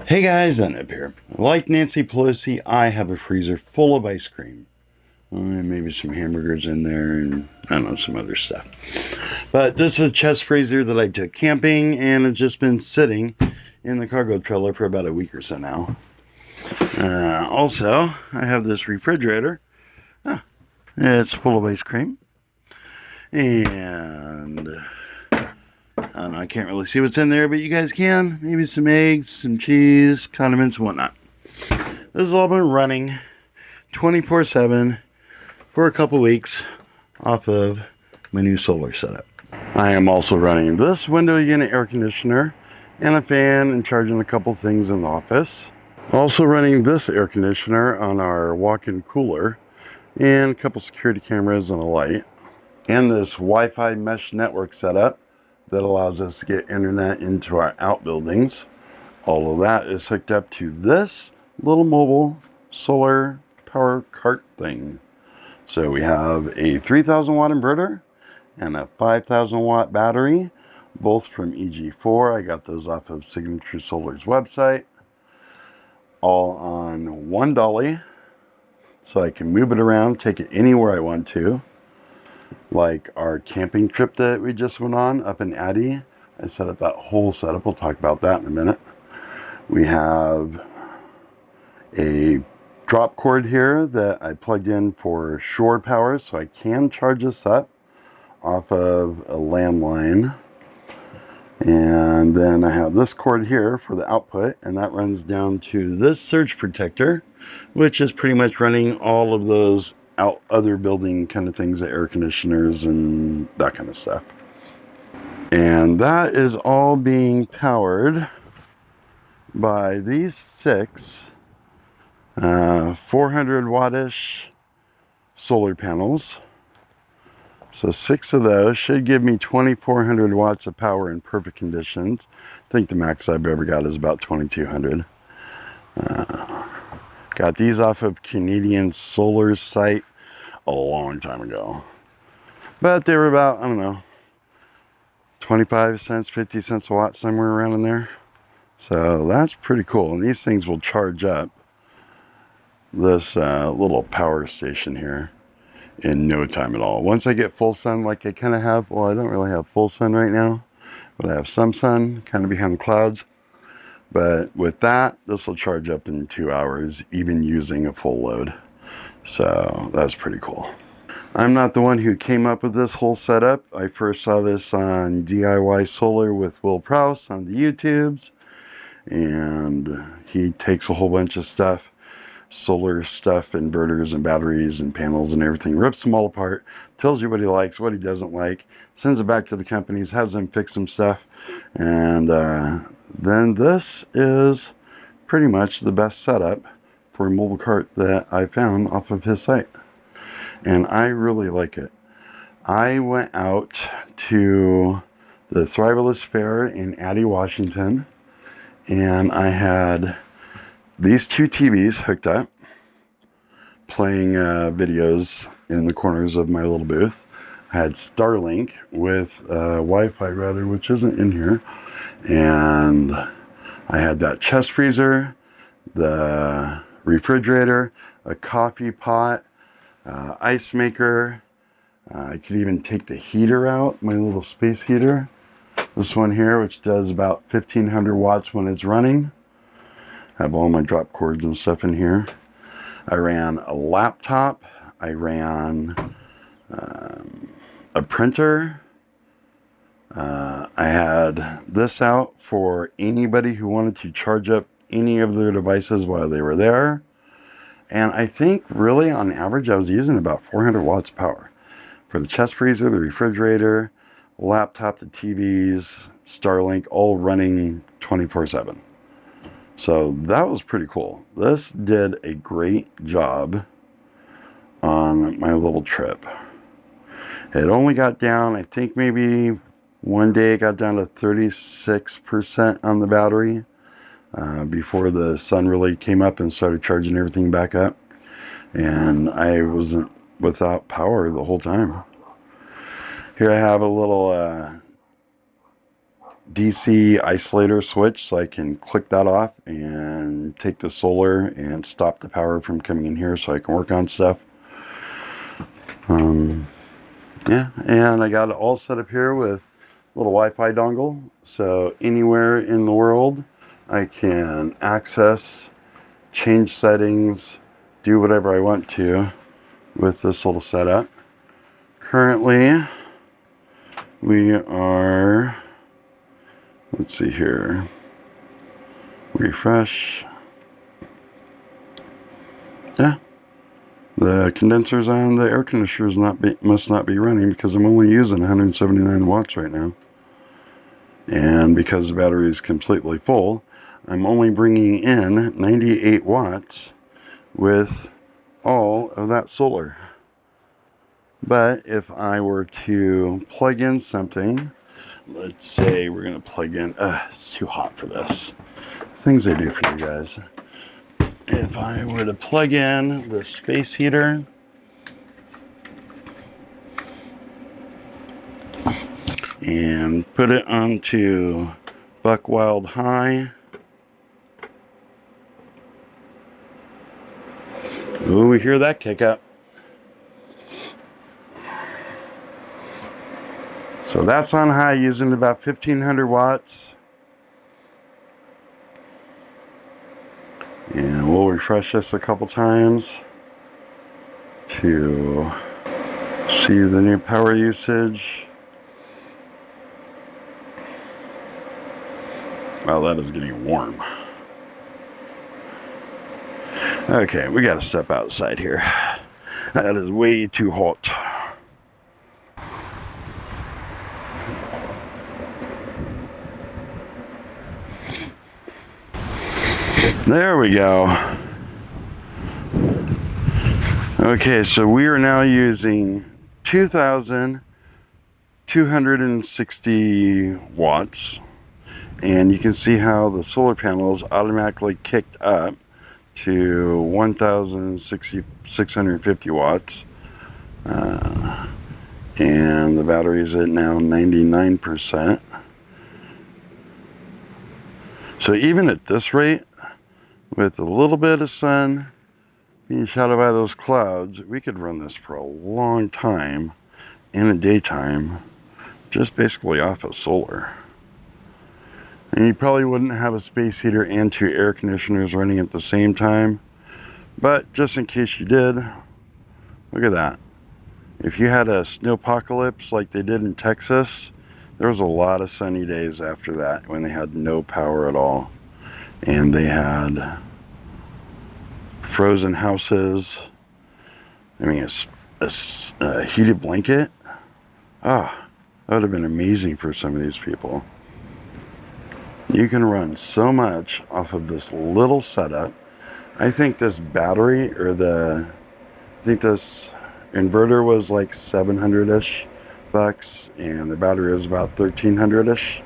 Hey guys, up here. Like Nancy Pelosi, I have a freezer full of ice cream. Maybe some hamburgers in there and I don't know, some other stuff. But this is a chest freezer that I took camping and it's just been sitting in the cargo trailer for about a week or so now. Also, I have this refrigerator. It's full of ice cream. And I don't know, I can't really see what's in there, but you guys can. Maybe some eggs, some cheese, condiments, and whatnot. This has all been running 24/7 for a couple weeks off of my new solar setup. I am also running this window unit air conditioner and a fan and charging a couple things in the office. Also running this air conditioner on our walk-in cooler and a couple security cameras and a light. And this Wi-Fi mesh network setup that allows us to get internet into our outbuildings. All of that is hooked up to this little mobile solar power cart thing. So we have a 3,000 watt inverter and a 5,000 watt battery, both from EG4. I got those off of Signature Solar's website, all on one dolly, so I can move it around, take it anywhere I want to. Like our camping trip that we just went on up in Addie. I set up that whole setup. We'll talk about that in a minute. We have a drop cord here that I plugged in for shore power, so I can charge this up off of a landline. And then I have this cord here for the output, and that runs down to this surge protector, which is pretty much running all of those other building kind of things, the air conditioners and that kind of stuff. And that is all being powered by these six 400 wattish solar panels. So 6 of those should give me 2,400 watts of power in perfect conditions. I think the max I've ever got is about 2,200. Got these off of Canadian Solar's site a long time ago. But they were about, I don't know, 25 cents, 50 cents a watt, somewhere around in there. So that's pretty cool. And these things will charge up this little power station here in no time at all. Once I get full sun like I kind of have, well, I don't really have full sun right now, but I have some sun kind of behind the clouds. But with that, this will charge up in 2 hours, even using a full load. So that's pretty cool. I'm not the one who came up with this whole setup. I first saw this on DIY Solar with Will Prowse on the YouTubes. And he takes a whole bunch of stuff, solar stuff, inverters and batteries and panels and everything, rips them all apart, tells you what he likes, what he doesn't like, sends it back to the companies, has them fix some stuff. And then this is pretty much the best setup for a mobile cart that I found off of his site. And I really like it. I went out to the Thrivalist Fair in Addie, Washington, and I had these two TVs hooked up, playing videos in the corners of my little booth. I had Starlink with Wi-Fi router, which isn't in here. And I had that chest freezer, the refrigerator, a coffee pot, ice maker. I could even take the heater out, my little space heater. This one here, which does about 1,500 watts when it's running. I have all my drop cords and stuff in here. I ran a laptop. I ran a printer. I had this out for anybody who wanted to charge up any of their devices while they were there. And I think really on average I was using about 400 watts of power for the chest freezer, the refrigerator, laptop, the TVs, Starlink, all running 24/7. So that was pretty cool. This did a great job on my little trip. It only got down, I think maybe one day it got down to 36% on the battery before the sun really came up and started charging everything back up. And I wasn't without power the whole time. Here I have a little DC isolator switch, so I can click that off and take the solar and stop the power from coming in here so I can work on stuff. Yeah, and I got it all set up here with a little Wi-Fi dongle, so anywhere in the world I can access, change settings, do whatever I want to with this little setup. Currently we are, let's see here, refresh. Yeah, the condenser's on, the air conditioner's must not be running because I'm only using 179 watts right now. And because the battery is completely full, I'm only bringing in 98 watts with all of that solar. But if I were to plug in something, let's say we're going to plug in, it's too hot for this. Things I do for you guys. If I were to plug in the space heater, and put it onto buck wild high. Ooh, we hear that kick up. So that's on high, using about 1500 watts. And we'll refresh this a couple times to see the new power usage. Well, that is getting warm. Okay, we gotta step outside here. That is way too hot. There we go. Okay, so we are now using 2,260 watts. And you can see how the solar panels automatically kicked up to 1,650 watts. And the battery is at now 99%. So even at this rate, with a little bit of sun being shadowed by those clouds, we could run this for a long time in the daytime, just basically off of solar. And you probably wouldn't have a space heater and 2 air conditioners running at the same time, but just in case you did, look at that. If you had a snowpocalypse like they did in Texas, there was a lot of sunny days after that when they had no power at all. And they had frozen houses. I mean, a heated blanket. That would have been amazing for some of these people. You can run so much off of this little setup. I think this battery, or I think this inverter was like 700-ish bucks, and the battery is about 1,300-ish.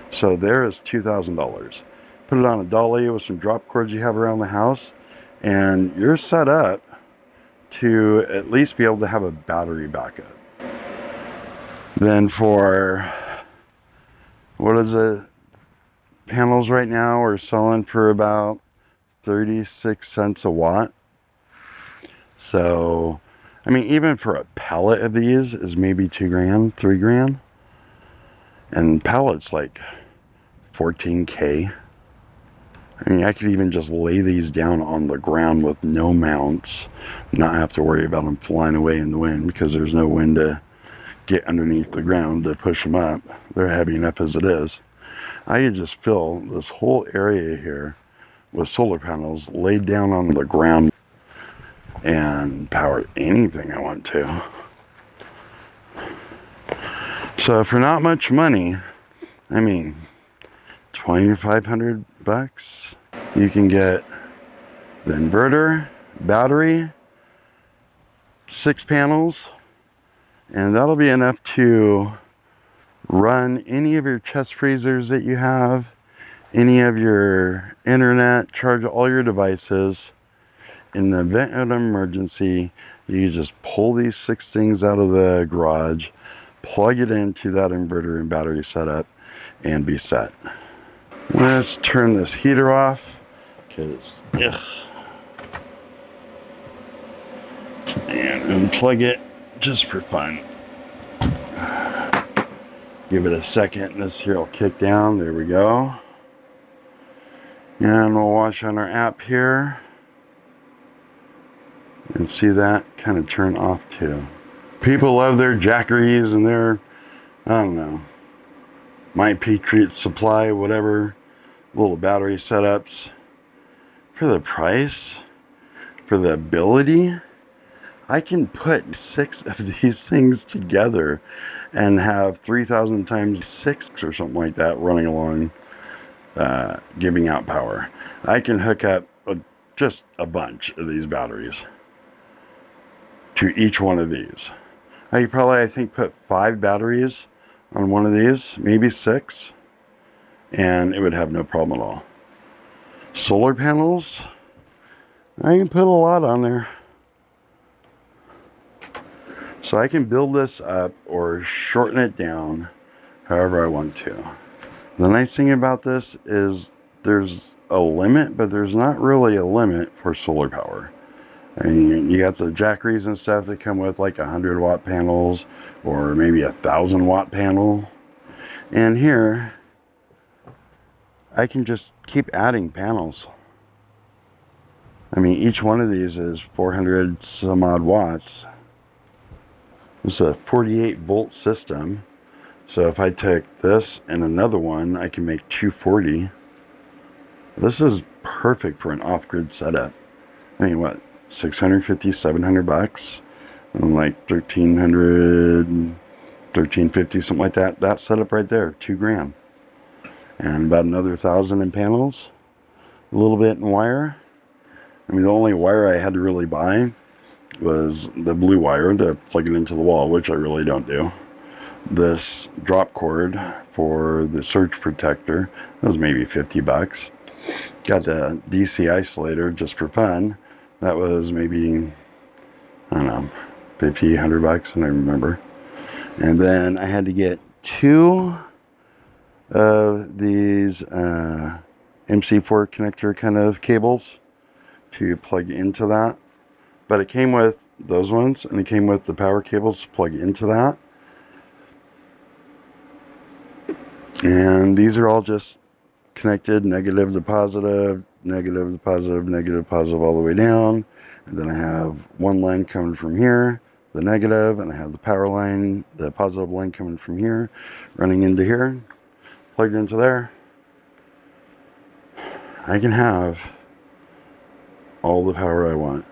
So there is $2,000. Put it on a dolly with some drop cords you have around the house, and you're set up to at least be able to have a battery backup. Then for, what is it? Panels right now are selling for about 36 cents a watt. So, I mean, even for a pallet of these is maybe $2,000, $3,000. And pallets like 14K. I mean, I could even just lay these down on the ground with no mounts, not have to worry about them flying away in the wind, because there's no wind to get underneath the ground to push them up. They're heavy enough as it is. I could just fill this whole area here with solar panels laid down on the ground and power anything I want to. So for not much money, I mean, 2,500 bucks, you can get the inverter, battery, 6 panels, and that'll be enough to run any of your chest freezers that you have, any of your internet, charge all your devices. In the event of an emergency, you just pull these 6 things out of the garage, plug it into that inverter and battery setup, and be set. Let's turn this heater off, because, and unplug it just for fun. Give it a second, and this here will kick down. There we go. And we'll watch on our app here and see that kind of turn off too. People love their Jackeries and their, I don't know, My Patriot Supply, whatever, little battery setups. For the price, for the ability, I can put 6 of these things together and have 3,000 times 6 or something like that running along, giving out power. I can hook up just a bunch of these batteries to each one of these. I could probably, I think, put 5 batteries on one of these, maybe 6, and it would have no problem at all. Solar panels, I can put a lot on there. So I can build this up or shorten it down however I want to. The nice thing about this is there's a limit, but there's not really a limit for solar power. I mean, you got the Jackeries and stuff that come with like 100-watt panels or maybe 1,000-watt panel. And here, I can just keep adding panels. I mean, each one of these is 400 some odd watts. It's a 48-volt system. So if I take this and another one, I can make 240. This is perfect for an off-grid setup. I mean, what, 650, 700 bucks? And like 1,300, 1,350, something like that. That setup right there, $2,000. And about another 1,000 in panels. A little bit in wire. I mean, the only wire I had to really buy was the blue wire to plug it into the wall, which I really don't do. This drop cord for the surge protector, that was maybe 50 bucks. Got the DC isolator just for fun. That was maybe, I don't know, 50, 100 bucks, and I remember. And then I had to get 2 of these MC4 connector kind of cables to plug into that. But it came with those ones, and it came with the power cables to plug into that. And these are all just connected negative to positive, negative to positive, negative to positive all the way down. And then I have one line coming from here, the negative, and I have the power line, the positive line coming from here, running into here, plugged into there. I can have all the power I want.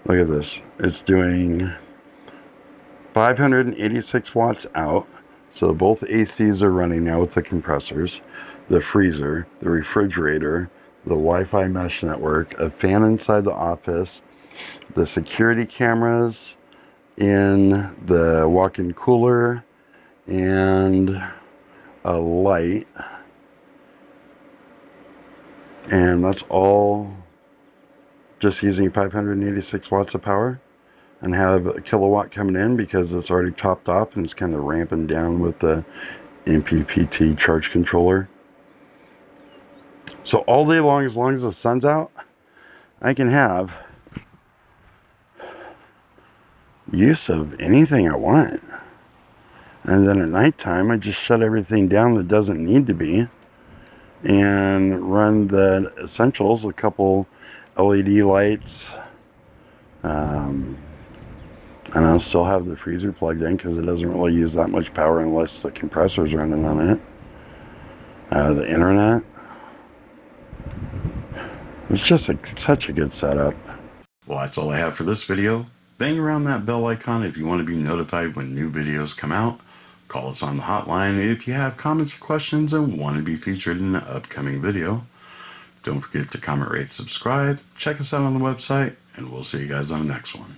Look at this. It's doing 586 watts out. So both ACs are running now with the compressors, the freezer, the refrigerator, the Wi-Fi mesh network, a fan inside the office, the security cameras in the walk-in cooler, and a light. And that's all just using 586 watts of power. And have a kilowatt coming in because it's already topped off and it's kind of ramping down with the MPPT charge controller. So all day long as the sun's out, I can have use of anything I want. And then at nighttime, I just shut everything down that doesn't need to be and run the essentials, a couple LED lights, and I'll still have the freezer plugged in because it doesn't really use that much power unless the compressor's running on it. The internet. It's just such a good setup. Well, that's all I have for this video. Bang around that bell icon if you want to be notified when new videos come out. Call us on the hotline if you have comments or questions and want to be featured in an upcoming video. Don't forget to comment, rate, subscribe. Check us out on the website, and we'll see you guys on the next one.